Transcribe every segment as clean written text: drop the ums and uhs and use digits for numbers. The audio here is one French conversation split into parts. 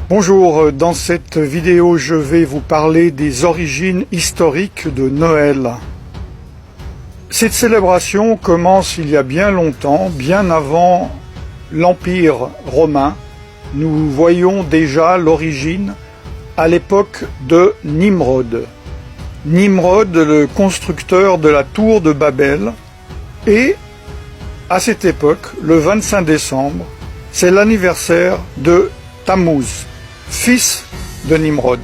Bonjour, dans cette vidéo je vais vous parler des origines historiques de Noël. Cette célébration commence il y a bien longtemps, bien avant l'Empire romain. Nous voyons déjà l'origine à l'époque de Nimrod. Nimrod, le constructeur de la tour de Babel, et à cette époque, le 25 décembre, c'est l'anniversaire de Tammuz, fils de Nimrod,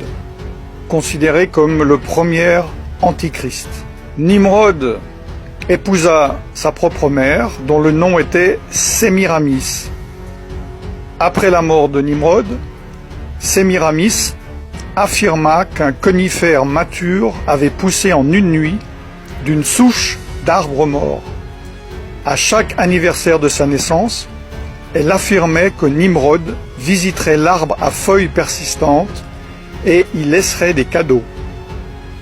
considéré comme le premier antichrist. Nimrod épousa sa propre mère, dont le nom était Sémiramis. Après la mort de Nimrod, Sémiramis affirma qu'un conifère mature avait poussé en une nuit d'une souche d'arbre mort. À chaque anniversaire de sa naissance, elle affirmait que Nimrod visiterait l'arbre à feuilles persistantes et y laisserait des cadeaux.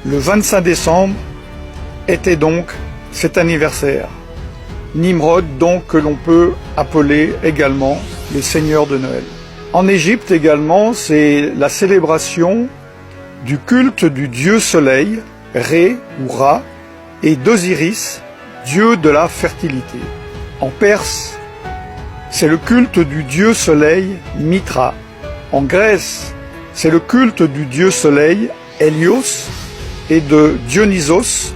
Le 25 décembre était donc cet anniversaire. Nimrod, donc, que l'on peut appeler également le Seigneur de Noël. En Égypte également, c'est la célébration du culte du dieu soleil, Ré ou Ra, et d'Osiris, dieu de la fertilité. En Perse, c'est le culte du dieu soleil Mitra. En Grèce, c'est le culte du dieu soleil Hélios et de Dionysos,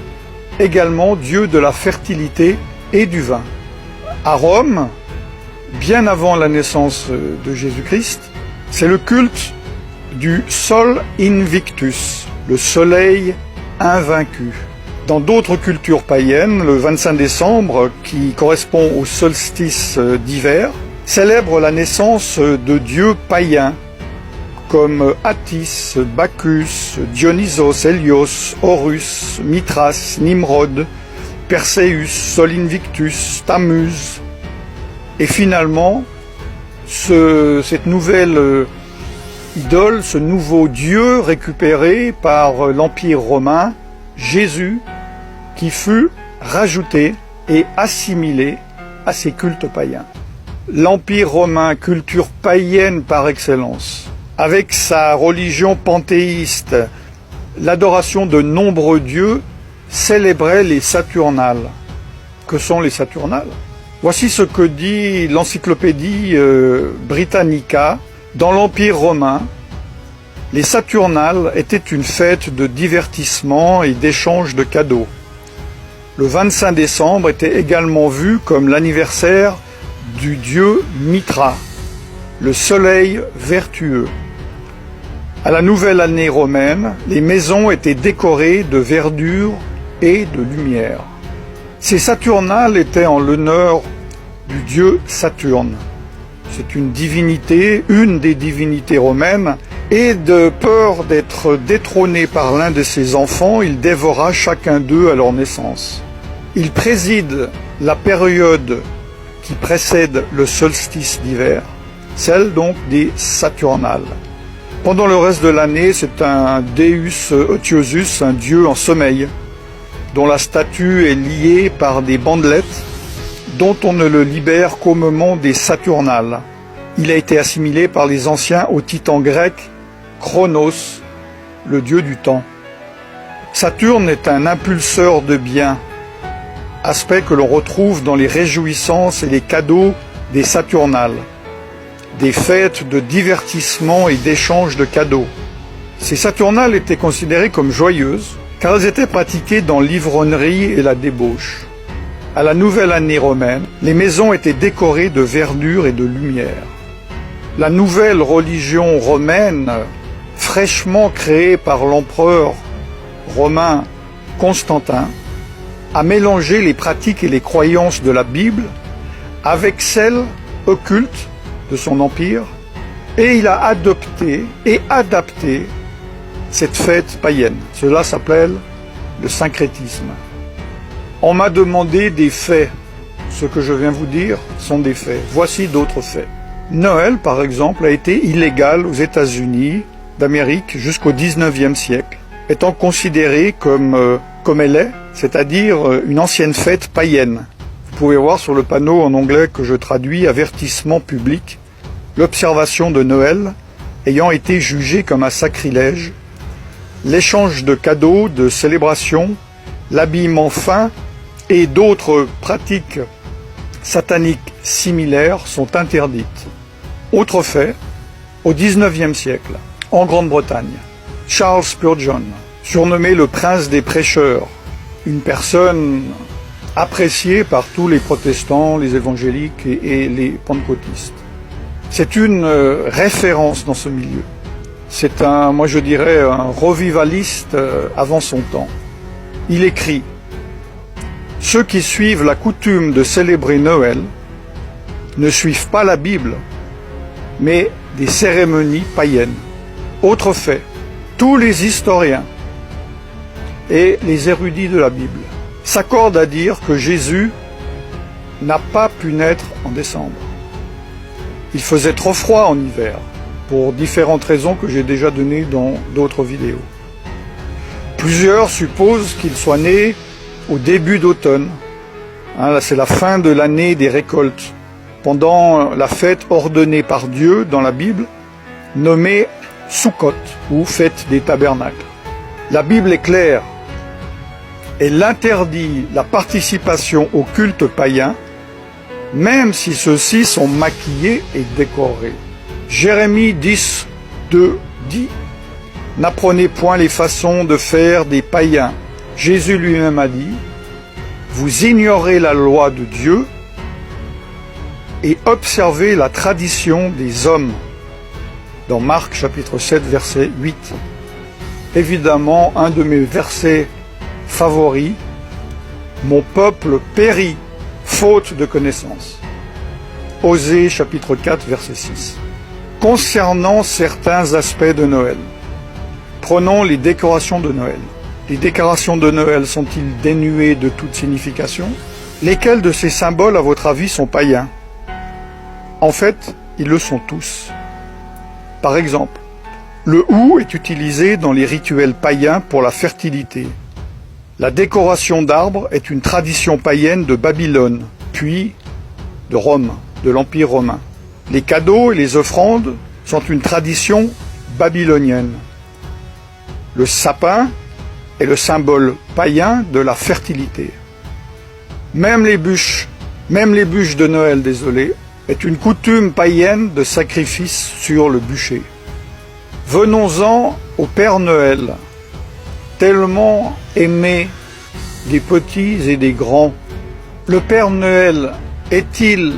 également dieu de la fertilité et du vin. À Rome, bien avant la naissance de Jésus-Christ, c'est le culte du Sol Invictus, le soleil invaincu. Dans d'autres cultures païennes, le 25 décembre, qui correspond au solstice d'hiver, célèbre la naissance de dieux païens comme Attis, Bacchus, Dionysos, Hélios, Horus, Mithras, Nimrod, Perséus, Sol Invictus, Tammuz. Et finalement, cette nouvelle idole, ce nouveau dieu récupéré par l'Empire romain, Jésus, qui fut rajouté et assimilé à ces cultes païens. L'Empire romain, culture païenne par excellence, avec sa religion panthéiste, l'adoration de nombreux dieux, célébrait les Saturnales. Que sont les Saturnales? Voici ce que dit l'encyclopédie Britannica. Dans l'Empire romain, les Saturnales étaient une fête de divertissement et d'échange de cadeaux. Le 25 décembre était également vu comme l'anniversaire du dieu Mitra, le soleil vertueux. À la nouvelle année romaine, les maisons étaient décorées de verdure et de lumière. Ces Saturnales étaient en l'honneur du dieu Saturne. C'est une divinité, une des divinités romaines, et de peur d'être détrôné par l'un de ses enfants, il dévora chacun d'eux à leur naissance. Il préside la période qui précède le solstice d'hiver, celle donc des Saturnales. Pendant le reste de l'année, c'est un Deus Otiosus, un dieu en sommeil, dont la statue est liée par des bandelettes, dont on ne le libère qu'au moment des Saturnales. Il a été assimilé par les anciens au titan grec Chronos, le dieu du temps. Saturne est un impulseur de biens, aspect que l'on retrouve dans les réjouissances et les cadeaux des Saturnales, des fêtes de divertissement et d'échange de cadeaux. Ces Saturnales étaient considérées comme joyeuses, car elles étaient pratiquées dans l'ivrognerie et la débauche. À la nouvelle année romaine, les maisons étaient décorées de verdure et de lumière. La nouvelle religion romaine, fraîchement créée par l'empereur romain Constantin, a mélangé les pratiques et les croyances de la Bible avec celles occultes de son empire, et il a adopté et adapté cette fête païenne. Cela s'appelle le syncrétisme. On m'a demandé des faits. Ce que je viens vous dire sont des faits. Voici d'autres faits. Noël, par exemple, a été illégal aux États-Unis d'Amérique jusqu'au XIXe siècle, étant considéré comme elle est, c'est-à-dire une ancienne fête païenne. Vous pouvez voir sur le panneau en anglais que je traduis, avertissement public, l'observation de Noël ayant été jugé comme un sacrilège, l'échange de cadeaux, de célébrations, l'habillement fin et d'autres pratiques sataniques similaires sont interdites. Autre fait, au XIXe siècle, en Grande-Bretagne, Charles Spurgeon, surnommé le prince des prêcheurs, une personne appréciée par tous les protestants, les évangéliques et les pentecôtistes. C'est une référence dans ce milieu. C'est moi je dirais, un revivaliste avant son temps. Il écrit « Ceux qui suivent la coutume de célébrer Noël ne suivent pas la Bible, mais des cérémonies païennes. » Autre fait, tous les historiens et les érudits de la Bible s'accordent à dire que Jésus n'a pas pu naître en décembre. Il faisait trop froid en hiver, pour différentes raisons que j'ai déjà données dans d'autres vidéos. Plusieurs supposent qu'il soit né au début d'automne. Là, c'est la fin de l'année des récoltes, pendant la fête ordonnée par Dieu dans la Bible, nommée Sukkot, ou fête des tabernacles. La Bible est claire. Elle interdit la participation au culte païen, même si ceux-ci sont maquillés et décorés. Jérémie 10, 2 dit « N'apprenez point les façons de faire des païens. » Jésus lui-même a dit « Vous ignorez la loi de Dieu et observez la tradition des hommes. » Dans Marc chapitre 7, verset 8. Évidemment, un de mes versets favoris, « Mon peuple périt, faute de connaissance. » Osée chapitre 4, verset 6. Concernant certains aspects de Noël, prenons les décorations de Noël. Les décorations de Noël sont-ils dénuées de toute signification? Lesquels de ces symboles, à votre avis, sont païens? En fait, ils le sont tous. Par exemple, le hou est utilisé dans les rituels païens pour la fertilité. La décoration d'arbres est une tradition païenne de Babylone, puis de Rome, de l'Empire romain. Les cadeaux et les offrandes sont une tradition babylonienne. Le sapin est le symbole païen de la fertilité. Même les bûches de Noël, est une coutume païenne de sacrifice sur le bûcher. Venons-en au Père Noël, tellement aimé des petits et des grands. Le Père Noël est-il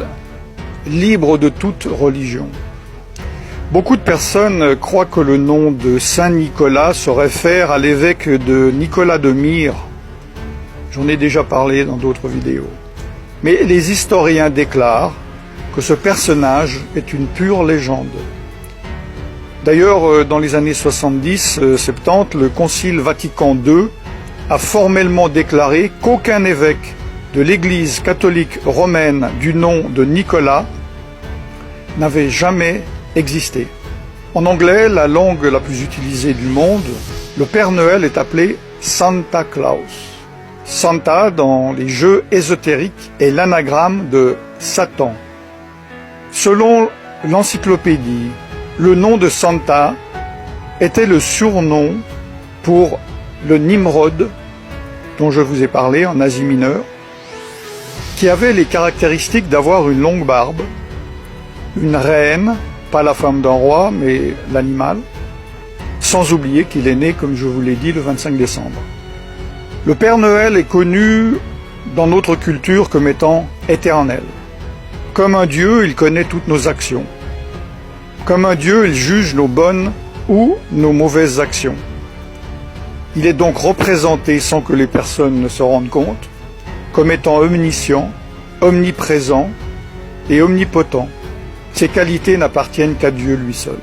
libre de toute religion? Beaucoup de personnes croient que le nom de Saint Nicolas se réfère à l'évêque de Nicolas de Myre. J'en ai déjà parlé dans d'autres vidéos. Mais les historiens déclarent que ce personnage est une pure légende. D'ailleurs, dans les années 70-70, le Concile Vatican II a formellement déclaré qu'aucun évêque de l'Église catholique romaine du nom de Nicolas n'avait jamais existé. En anglais, la langue la plus utilisée du monde, le Père Noël est appelé Santa Claus. Santa, dans les jeux ésotériques, est l'anagramme de Satan. Selon l'encyclopédie, le nom de Santa était le surnom pour le Nimrod, dont je vous ai parlé en Asie mineure, qui avait les caractéristiques d'avoir une longue barbe, une reine, pas la femme d'un roi, mais l'animal, sans oublier qu'il est né, comme je vous l'ai dit, le 25 décembre. Le Père Noël est connu dans notre culture comme étant éternel. Comme un Dieu, il connaît toutes nos actions. Comme un Dieu, il juge nos bonnes ou nos mauvaises actions. Il est donc représenté, sans que les personnes ne se rendent compte, comme étant omniscient, omniprésent et omnipotent. Ces qualités n'appartiennent qu'à Dieu lui seul.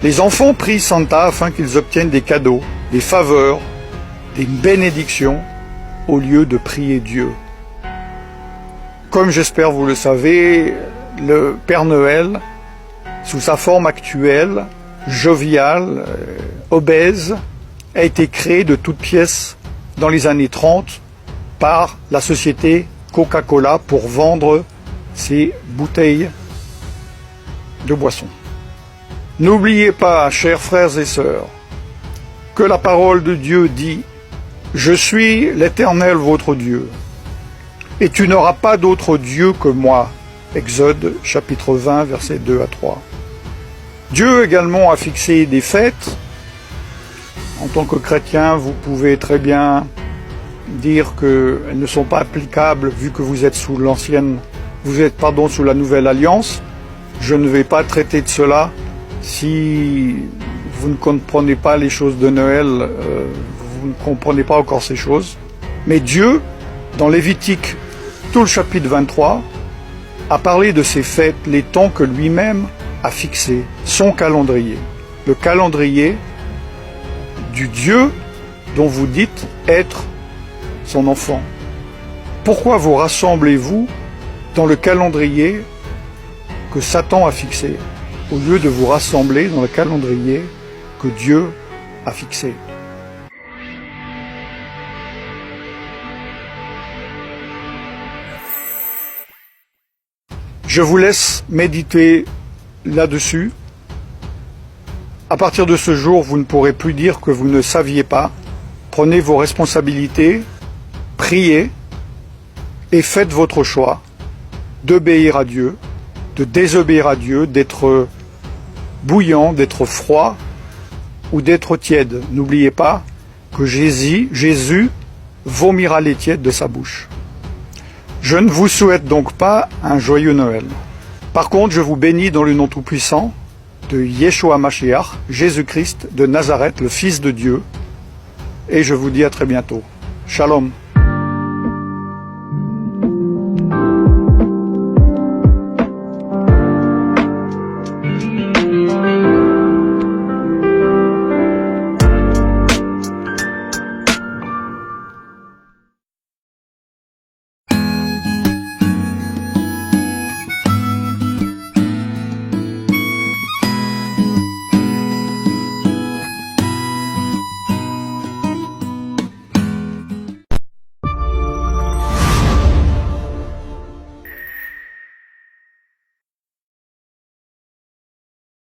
Les enfants prient Santa afin qu'ils obtiennent des cadeaux, des faveurs, des bénédictions, au lieu de prier Dieu. Comme j'espère vous le savez, le Père Noël, sous sa forme actuelle, joviale, obèse, a été créé de toutes pièces dans les années 30 par la société Coca-Cola pour vendre ses bouteilles de boissons. N'oubliez pas, chers frères et sœurs, que la parole de Dieu dit « Je suis l'Éternel votre Dieu, et tu n'auras pas d'autre Dieu que moi ». Exode chapitre 20, versets 2 à 3. Dieu également a fixé des fêtes. En tant que chrétien, vous pouvez très bien dire qu'elles ne sont pas applicables vu que vous êtes sous sous la nouvelle alliance. Je ne vais pas traiter de cela. Si vous ne comprenez pas les choses de Noël, vous ne comprenez pas encore ces choses. Mais Dieu, dans Lévitique, tout le chapitre 23, a parlé de ces fêtes, les temps que lui-même a fixés, son calendrier. Le calendrier du Dieu dont vous dites être son enfant. Pourquoi vous rassemblez-vous dans le calendrier que Satan a fixé, au lieu de vous rassembler dans le calendrier que Dieu a fixé? Je vous laisse méditer là-dessus. À partir de ce jour, vous ne pourrez plus dire que vous ne saviez pas. Prenez vos responsabilités, priez et faites votre choix d'obéir à Dieu, de désobéir à Dieu, d'être bouillant, d'être froid ou d'être tiède. N'oubliez pas que Jésus vomira les tièdes de sa bouche. Je ne vous souhaite donc pas un joyeux Noël. Par contre, je vous bénis dans le nom tout-puissant de Yeshua Mashiach, Jésus-Christ de Nazareth, le Fils de Dieu, et je vous dis à très bientôt. Shalom.